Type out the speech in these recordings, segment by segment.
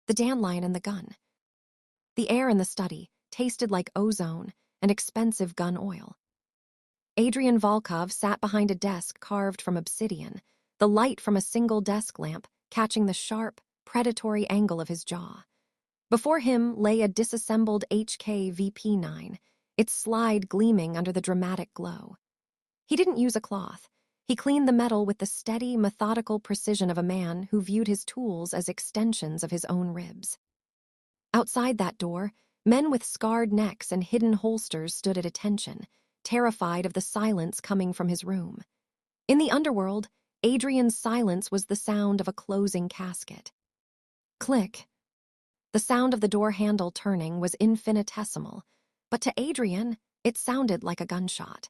The dandelion and the gun. The air in the study tasted like ozone and expensive gun oil. Adrian Volkov sat behind a desk carved from obsidian, the light from a single desk lamp catching the sharp, predatory angle of his jaw. Before him lay a disassembled HK VP9, its slide gleaming under the dramatic glow. He didn't use a cloth. He cleaned the metal with the steady, methodical precision of a man who viewed his tools as extensions of his own ribs. Outside that door, men with scarred necks and hidden holsters stood at attention, terrified of the silence coming from his room. In the underworld, Adrian's silence was the sound of a closing casket. Click. The sound of the door handle turning was infinitesimal, but to Adrian, it sounded like a gunshot.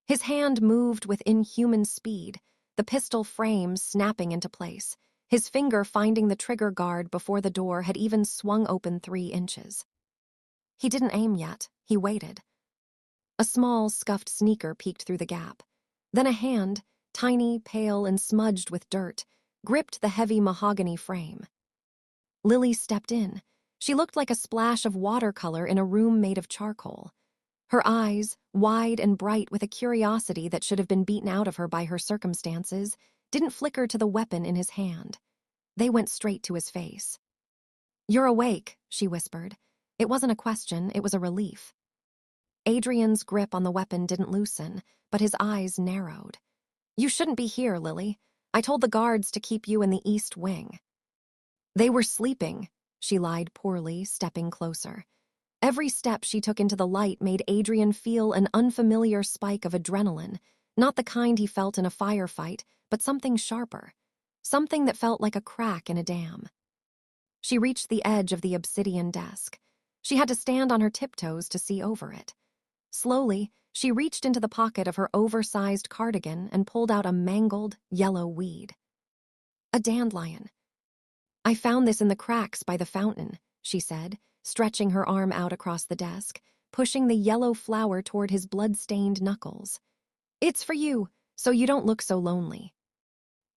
His hand moved with inhuman speed, the pistol frame snapping into place, his finger finding the trigger guard before the door had even swung open 3 inches. He didn't aim yet. He waited. A small, scuffed sneaker peeked through the gap. Then a hand, tiny, pale, and smudged with dirt, gripped the heavy mahogany frame. Lily stepped in. She looked like a splash of watercolor in a room made of charcoal. Her eyes, wide and bright with a curiosity that should have been beaten out of her by her circumstances, didn't flicker to the weapon in his hand. They went straight to his face. "You're awake," she whispered. It wasn't a question, it was a relief. Adrian's grip on the weapon didn't loosen, but his eyes narrowed. "You shouldn't be here, Lily. I told the guards to keep you in the East Wing." "They were sleeping," she lied poorly, stepping closer. Every step she took into the light made Adrian feel an unfamiliar spike of adrenaline, not the kind he felt in a firefight, but something sharper, something that felt like a crack in a dam. She reached the edge of the obsidian desk. She had to stand on her tiptoes to see over it. Slowly, she reached into the pocket of her oversized cardigan and pulled out a mangled, yellow weed. A dandelion. "I found this in the cracks by the fountain," she said, stretching her arm out across the desk, pushing the yellow flower toward his blood-stained knuckles. "It's for you, so you don't look so lonely."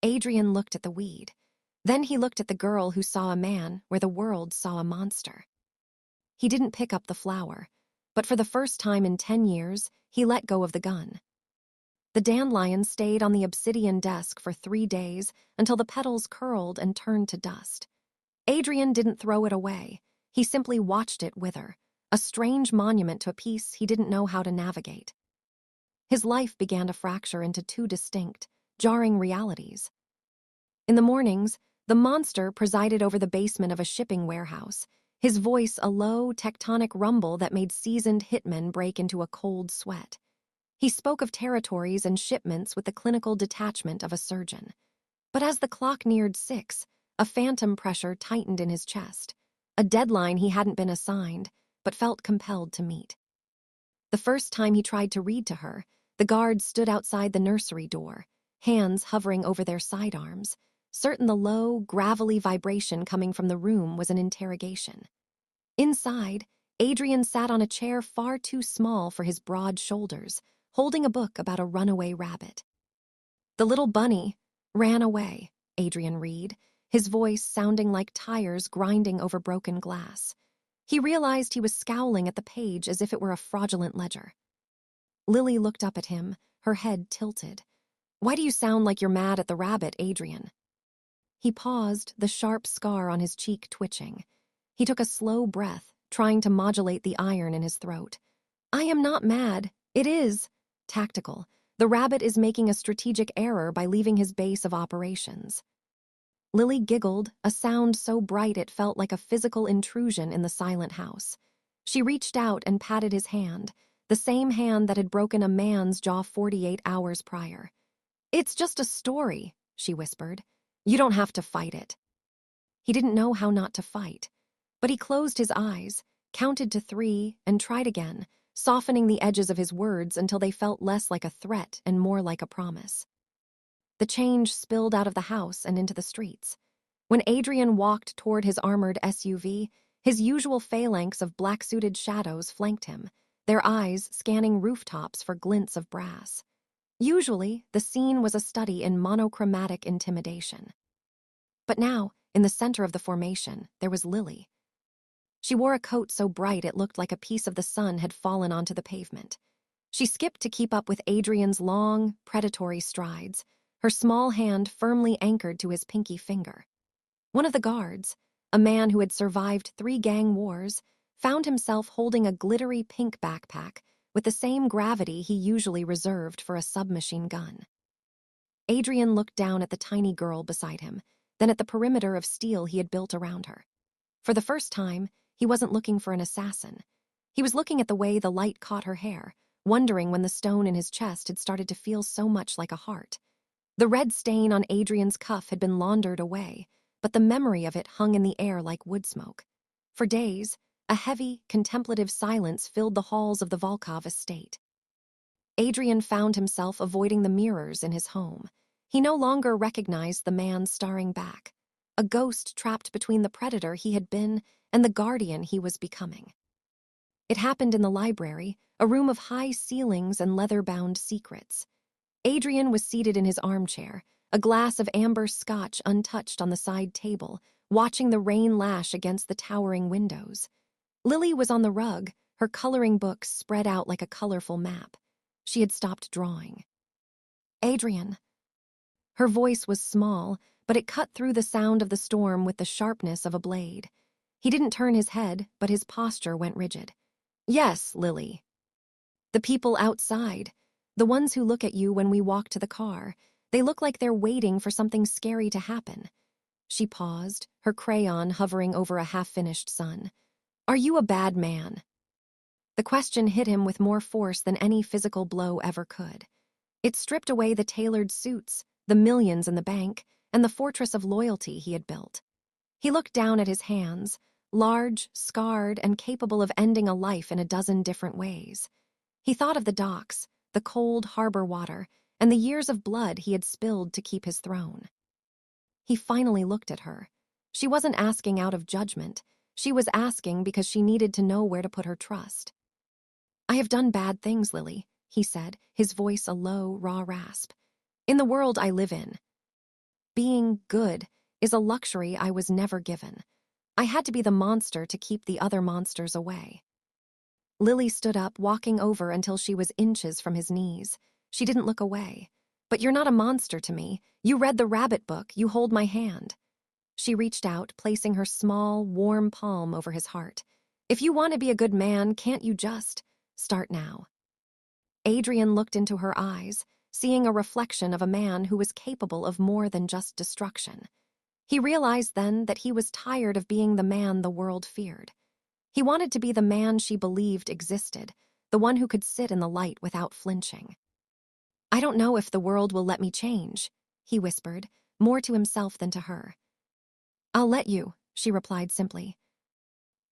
Adrian looked at the weed. Then he looked at the girl who saw a man where the world saw a monster. He didn't pick up the flower, but for the first time in 10 years, he let go of the gun. The dandelion stayed on the obsidian desk for 3 days until the petals curled and turned to dust. Adrian didn't throw it away. He simply watched it wither, a strange monument to a peace he didn't know how to navigate. His life began to fracture into 2 distinct, jarring realities. In the mornings, the monster presided over the basement of a shipping warehouse, his voice a low, tectonic rumble that made seasoned hitmen break into a cold sweat. He spoke of territories and shipments with the clinical detachment of a surgeon. But as the clock neared 6, a phantom pressure tightened in his chest, a deadline he hadn't been assigned, but felt compelled to meet. The first time he tried to read to her, the guards stood outside the nursery door, hands hovering over their sidearms, certain the low, gravelly vibration coming from the room was an interrogation. Inside, Adrian sat on a chair far too small for his broad shoulders, holding a book about a runaway rabbit. "The little bunny ran away," Adrian read, his voice sounding like tires grinding over broken glass. He realized he was scowling at the page as if it were a fraudulent ledger. Lily looked up at him, her head tilted. "Why do you sound like you're mad at the rabbit, Adrian?" He paused, the sharp scar on his cheek twitching. He took a slow breath, trying to modulate the iron in his throat. "I am not mad. It is tactical. The rabbit is making a strategic error by leaving his base of operations." Lily giggled, a sound so bright it felt like a physical intrusion in the silent house. She reached out and patted his hand, the same hand that had broken a man's jaw 48 hours prior. "It's just a story," she whispered. "You don't have to fight it." He didn't know how not to fight, but he closed his eyes, counted to 3, and tried again, softening the edges of his words until they felt less like a threat and more like a promise. The change spilled out of the house and into the streets. When Adrian walked toward his armored SUV, his usual phalanx of black-suited shadows flanked him, their eyes scanning rooftops for glints of brass. Usually, the scene was a study in monochromatic intimidation. But now, in the center of the formation, there was Lily. She wore a coat so bright it looked like a piece of the sun had fallen onto the pavement. She skipped to keep up with Adrian's long, predatory strides, her small hand firmly anchored to his pinky finger. One of the guards, a man who had survived 3 gang wars, found himself holding a glittery pink backpack with the same gravity he usually reserved for a submachine gun. Adrian looked down at the tiny girl beside him, then at the perimeter of steel he had built around her. For the first time, he wasn't looking for an assassin. He was looking at the way the light caught her hair, wondering when the stone in his chest had started to feel so much like a heart. The red stain on Adrian's cuff had been laundered away, but the memory of it hung in the air like wood smoke. For days, a heavy, contemplative silence filled the halls of the Volkov estate. Adrian found himself avoiding the mirrors in his home. He no longer recognized the man staring back, a ghost trapped between the predator he had been and the guardian he was becoming. It happened in the library, a room of high ceilings and leather-bound secrets. Adrian was seated in his armchair, a glass of amber scotch untouched on the side table, watching the rain lash against the towering windows. Lily was on the rug, her coloring books spread out like a colorful map. She had stopped drawing. "Adrian." Her voice was small, but it cut through the sound of the storm with the sharpness of a blade. He didn't turn his head, but his posture went rigid. "Yes, Lily." "The people outside, the ones who look at you when we walk to the car, they look like they're waiting for something scary to happen." She paused, her crayon hovering over a half-finished sun. "Are you a bad man?" The question hit him with more force than any physical blow ever could. It stripped away the tailored suits, the millions in the bank, and the fortress of loyalty he had built. He looked down at his hands, large, scarred, and capable of ending a life in a dozen different ways. He thought of the docks, the cold harbor water, and the years of blood he had spilled to keep his throne. He finally looked at her. She wasn't asking out of judgment. She was asking because she needed to know where to put her trust. "I have done bad things, Lily," he said, his voice a low, raw rasp. "In the world I live in. Being good is a luxury I was never given. I had to be the monster to keep the other monsters away." Lily stood up, walking over until she was inches from his knees. She didn't look away. "But you're not a monster to me. You read the rabbit book, you hold my hand." She reached out, placing her small, warm palm over his heart. "If you want to be a good man, can't you just start now?" Adrian looked into her eyes, seeing a reflection of a man who was capable of more than just destruction. He realized then that he was tired of being the man the world feared. He wanted to be the man she believed existed, the one who could sit in the light without flinching. "I don't know if the world will let me change," he whispered, more to himself than to her. "I'll let you," she replied simply.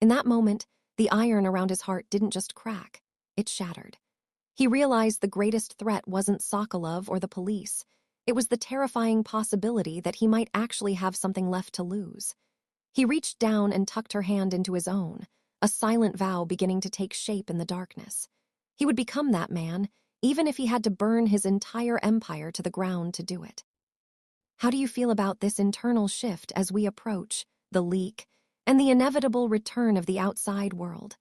In that moment, the iron around his heart didn't just crack, it shattered. He realized the greatest threat wasn't Sokolov or the police. It was the terrifying possibility that he might actually have something left to lose. He reached down and tucked her hand into his own, a silent vow beginning to take shape in the darkness. He would become that man, even if he had to burn his entire empire to the ground to do it. "How do you feel about this internal shift as we approach the leak and the inevitable return of the outside world?"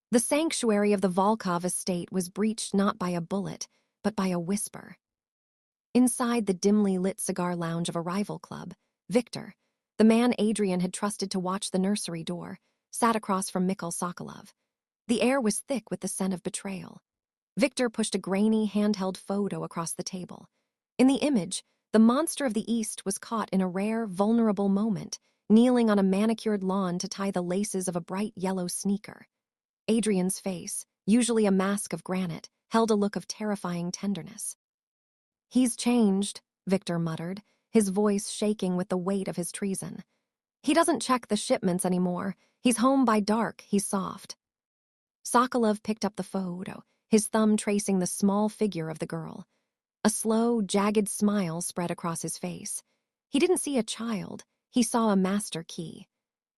The sanctuary of the Volkov estate was breached not by a bullet, but by a whisper. Inside the dimly lit cigar lounge of a rival club, Victor, the man Adrian had trusted to watch the nursery door, sat across from Mikhail Sokolov. The air was thick with the scent of betrayal. Victor pushed a grainy, handheld photo across the table. In the image, the monster of the East was caught in a rare, vulnerable moment, kneeling on a manicured lawn to tie the laces of a bright yellow sneaker. Adrian's face, usually a mask of granite, held a look of terrifying tenderness. "He's changed," Victor muttered, his voice shaking with the weight of his treason. "He doesn't check the shipments anymore. He's home by dark, he's soft." Sokolov picked up the photo, his thumb tracing the small figure of the girl. A slow, jagged smile spread across his face. He didn't see a child, he saw a master key.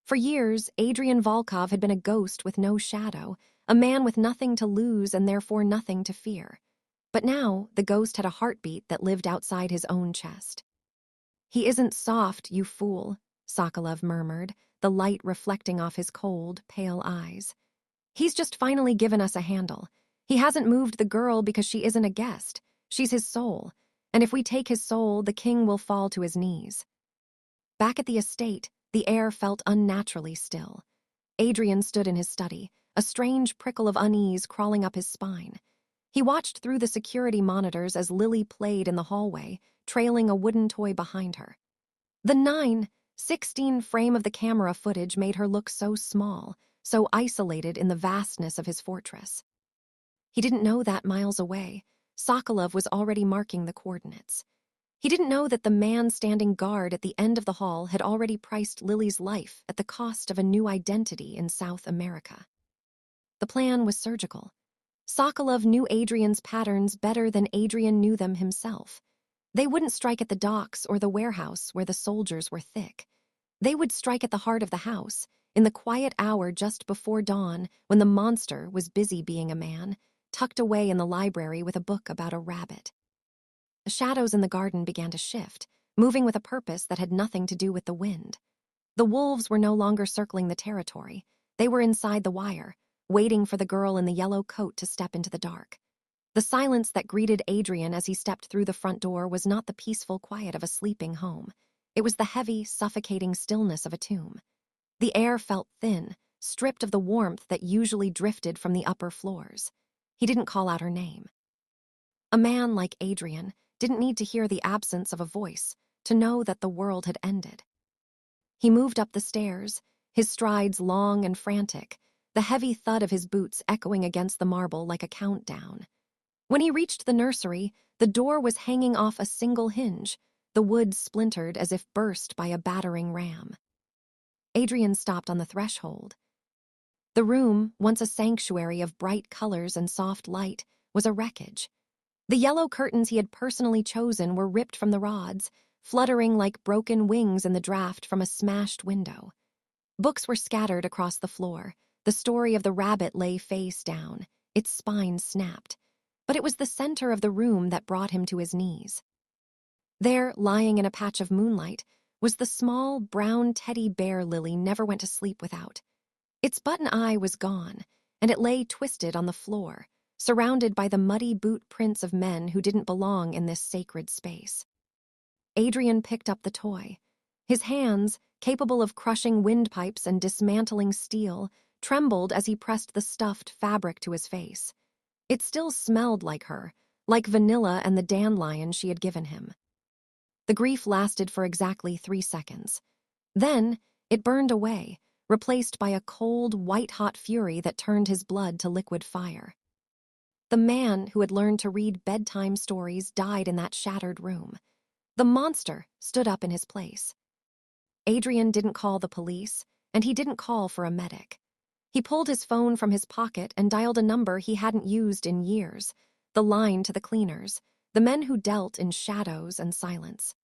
For years, Adrian Volkov had been a ghost with no shadow, a man with nothing to lose and therefore nothing to fear. But now, the ghost had a heartbeat that lived outside his own chest. "He isn't soft, you fool," Sokolov murmured, the light reflecting off his cold, pale eyes. He's just finally given us a handle. He hasn't moved the girl because she isn't a guest. She's his soul. And if we take his soul, the king will fall to his knees. Back at the estate, the air felt unnaturally still. Adrian stood in his study, a strange prickle of unease crawling up his spine. He watched through the security monitors as Lily played in the hallway, trailing a wooden toy behind her. The 9:16 frame of the camera footage made her look so small, so isolated in the vastness of his fortress. He didn't know that miles away, Sokolov was already marking the coordinates. He didn't know that the man standing guard at the end of the hall had already priced Lily's life at the cost of a new identity in South America. The plan was surgical. Sokolov knew Adrian's patterns better than Adrian knew them himself. They wouldn't strike at the docks or the warehouse where the soldiers were thick. They would strike at the heart of the house, in the quiet hour just before dawn when the monster was busy being a man, tucked away in the library with a book about a rabbit. The shadows in the garden began to shift, moving with a purpose that had nothing to do with the wind. The wolves were no longer circling the territory. They were inside the wire, waiting for the girl in the yellow coat to step into the dark. The silence that greeted Adrian as he stepped through the front door was not the peaceful quiet of a sleeping home. It was the heavy, suffocating stillness of a tomb. The air felt thin, stripped of the warmth that usually drifted from the upper floors. He didn't call out her name. A man like Adrian didn't need to hear the absence of a voice to know that the world had ended. He moved up the stairs, his strides long and frantic, the heavy thud of his boots echoing against the marble like a countdown. When he reached the nursery, the door was hanging off a single hinge, the wood splintered as if burst by a battering ram. Adrian stopped on the threshold. The room, once a sanctuary of bright colors and soft light, was a wreckage. The yellow curtains he had personally chosen were ripped from the rods, fluttering like broken wings in the draft from a smashed window. Books were scattered across the floor. The story of the rabbit lay face down, its spine snapped. But it was the center of the room that brought him to his knees. There, lying in a patch of moonlight, was the small, brown teddy bear Lily never went to sleep without. Its button eye was gone, and it lay twisted on the floor, surrounded by the muddy boot prints of men who didn't belong in this sacred space. Adrian picked up the toy. His hands, capable of crushing windpipes and dismantling steel, trembled as he pressed the stuffed fabric to his face. It still smelled like her, like vanilla and the dandelion she had given him. The grief lasted for exactly 3 seconds. Then, it burned away, replaced by a cold, white-hot fury that turned his blood to liquid fire. The man who had learned to read bedtime stories died in that shattered room. The monster stood up in his place. Adrian didn't call the police, and he didn't call for a medic. He pulled his phone from his pocket and dialed a number he hadn't used in years, the line to the cleaners, the men who dealt in shadows and silence.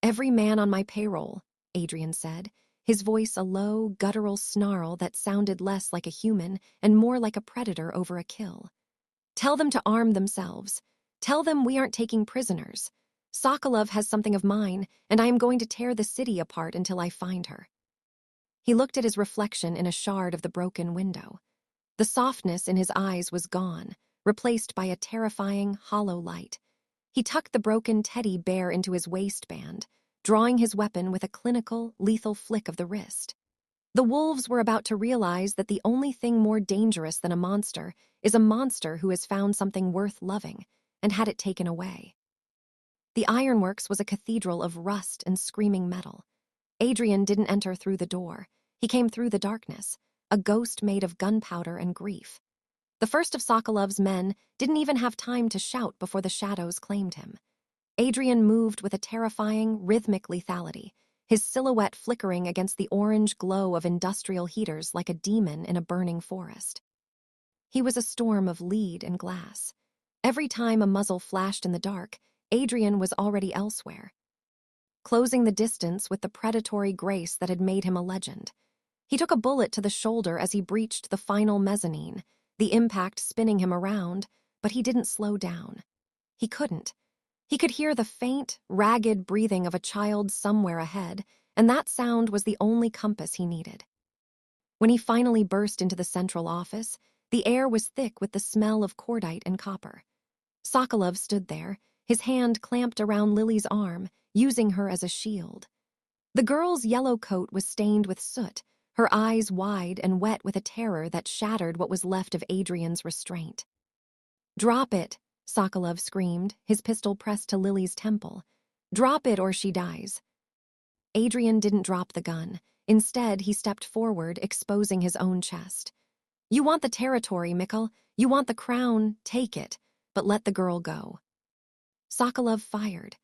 "Every man on my payroll," Adrian said, his voice a low, guttural snarl that sounded less like a human and more like a predator over a kill. "Tell them to arm themselves. Tell them we aren't taking prisoners. Sokolov has something of mine, and I am going to tear the city apart until I find her." He looked at his reflection in a shard of the broken window. The softness in his eyes was gone, replaced by a terrifying, hollow light. He tucked the broken teddy bear into his waistband, drawing his weapon with a clinical, lethal flick of the wrist. The wolves were about to realize that the only thing more dangerous than a monster is a monster who has found something worth loving and had it taken away. The ironworks was a cathedral of rust and screaming metal. Adrian didn't enter through the door. He came through the darkness, a ghost made of gunpowder and grief. The first of Sokolov's men didn't even have time to shout before the shadows claimed him. Adrian moved with a terrifying, rhythmic lethality, his silhouette flickering against the orange glow of industrial heaters like a demon in a burning forest. He was a storm of lead and glass. Every time a muzzle flashed in the dark, Adrian was already elsewhere, closing the distance with the predatory grace that had made him a legend. He took a bullet to the shoulder as he breached the final mezzanine, the impact spinning him around, but he didn't slow down. He couldn't. He could hear the faint, ragged breathing of a child somewhere ahead, and that sound was the only compass he needed. When he finally burst into the central office, the air was thick with the smell of cordite and copper. Sokolov stood there, his hand clamped around Lily's arm, using her as a shield. The girl's yellow coat was stained with soot, her eyes wide and wet with a terror that shattered what was left of Adrian's restraint. "Drop it," Sokolov screamed, his pistol pressed to Lily's temple. "Drop it or she dies." Adrian didn't drop the gun. Instead, he stepped forward, exposing his own chest. "You want the territory, Mikkel. You want the crown, take it, but let the girl go." Sokolov fired.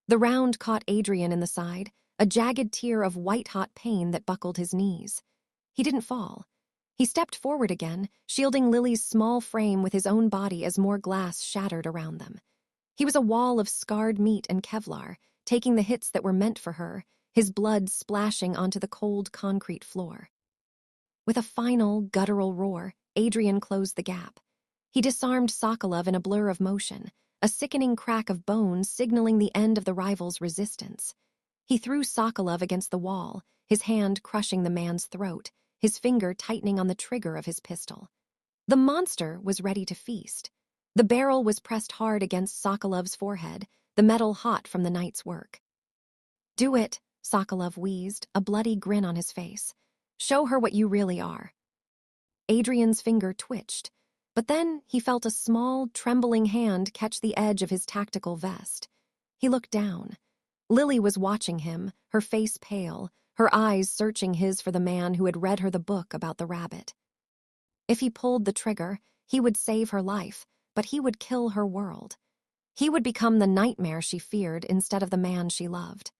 The round caught Adrian in the side, a jagged tear of white-hot pain that buckled his knees. He didn't fall. He stepped forward again, shielding Lily's small frame with his own body as more glass shattered around them. He was a wall of scarred meat and Kevlar, taking the hits that were meant for her, his blood splashing onto the cold concrete floor. With a final, guttural roar, Adrian closed the gap. He disarmed Sokolov in a blur of motion, a sickening crack of bones signaling the end of the rival's resistance. He threw Sokolov against the wall, his hand crushing the man's throat, his finger tightening on the trigger of his pistol. The monster was ready to feast. The barrel was pressed hard against Sokolov's forehead, the metal hot from the night's work. "Do it," Sokolov wheezed, a bloody grin on his face. "Show her what you really are." Adrian's finger twitched, but then he felt a small, trembling hand catch the edge of his tactical vest. He looked down. Lily was watching him, her face pale, her eyes searching his for the man who had read her the book about the rabbit. If he pulled the trigger, he would save her life, but he would kill her world. He would become the nightmare she feared instead of the man she loved.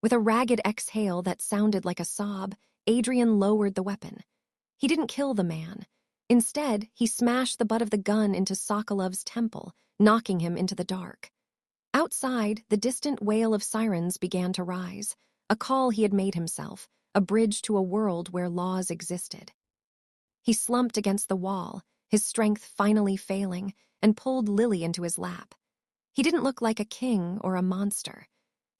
With a ragged exhale that sounded like a sob, Adrian lowered the weapon. He didn't kill the man. Instead, he smashed the butt of the gun into Sokolov's temple, knocking him into the dark. Outside, the distant wail of sirens began to rise, a call he had made himself, a bridge to a world where laws existed. He slumped against the wall, his strength finally failing, and pulled Lily into his lap. He didn't look like a king or a monster.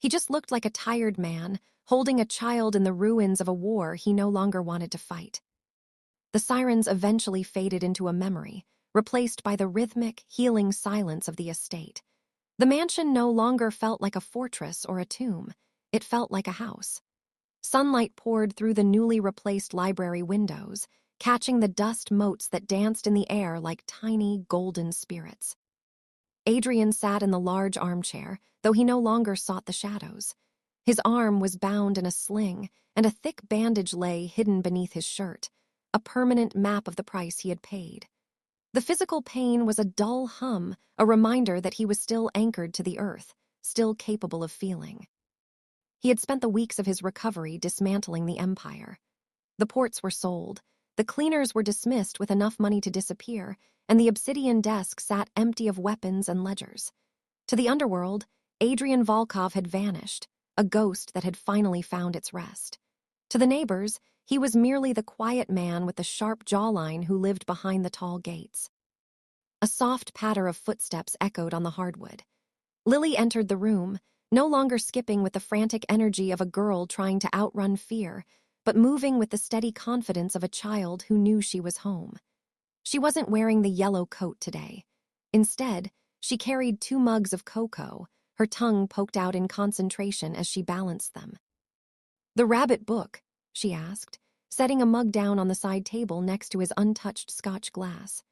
He just looked like a tired man, holding a child in the ruins of a war he no longer wanted to fight. The sirens eventually faded into a memory, replaced by the rhythmic, healing silence of the estate. The mansion no longer felt like a fortress or a tomb. It felt like a house. Sunlight poured through the newly replaced library windows, catching the dust motes that danced in the air like tiny, golden spirits. Adrian sat in the large armchair, though he no longer sought the shadows. His arm was bound in a sling, and a thick bandage lay hidden beneath his shirt, a permanent map of the price he had paid. The physical pain was a dull hum, a reminder that he was still anchored to the earth, still capable of feeling. He had spent the weeks of his recovery dismantling the empire. The ports were sold, the cleaners were dismissed with enough money to disappear, and the obsidian desk sat empty of weapons and ledgers. To the underworld, Adrian Volkov had vanished, a ghost that had finally found its rest. To the neighbors, he was merely the quiet man with the sharp jawline who lived behind the tall gates. A soft patter of footsteps echoed on the hardwood. Lily entered the room, no longer skipping with the frantic energy of a girl trying to outrun fear, but moving with the steady confidence of a child who knew she was home. She wasn't wearing the yellow coat today. Instead, she carried 2 mugs of cocoa, her tongue poked out in concentration as she balanced them. "The rabbit book?" she asked, setting a mug down on the side table next to his untouched Scotch glass.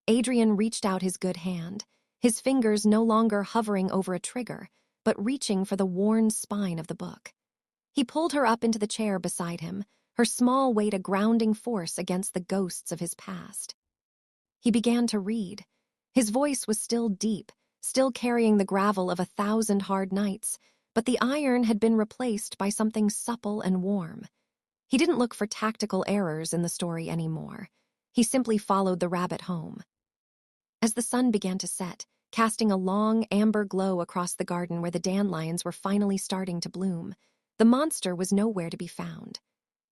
Adrian reached out his good hand, his fingers no longer hovering over a trigger, but reaching for the worn spine of the book. He pulled her up into the chair beside him, her small weight a grounding force against the ghosts of his past. He began to read. His voice was still deep, still carrying the gravel of 1,000 hard nights, but the iron had been replaced by something supple and warm. He didn't look for tactical errors in the story anymore. He simply followed the rabbit home. As the sun began to set, casting a long, amber glow across the garden where the dandelions were finally starting to bloom, the monster was nowhere to be found.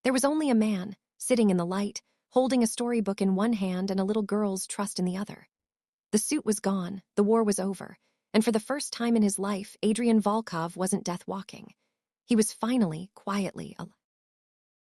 There was only a man, sitting in the light, holding a storybook in one hand and a little girl's trust in the other. The suit was gone, the war was over, and for the first time in his life, Adrian Volkov wasn't death walking. He was finally, quietly alive.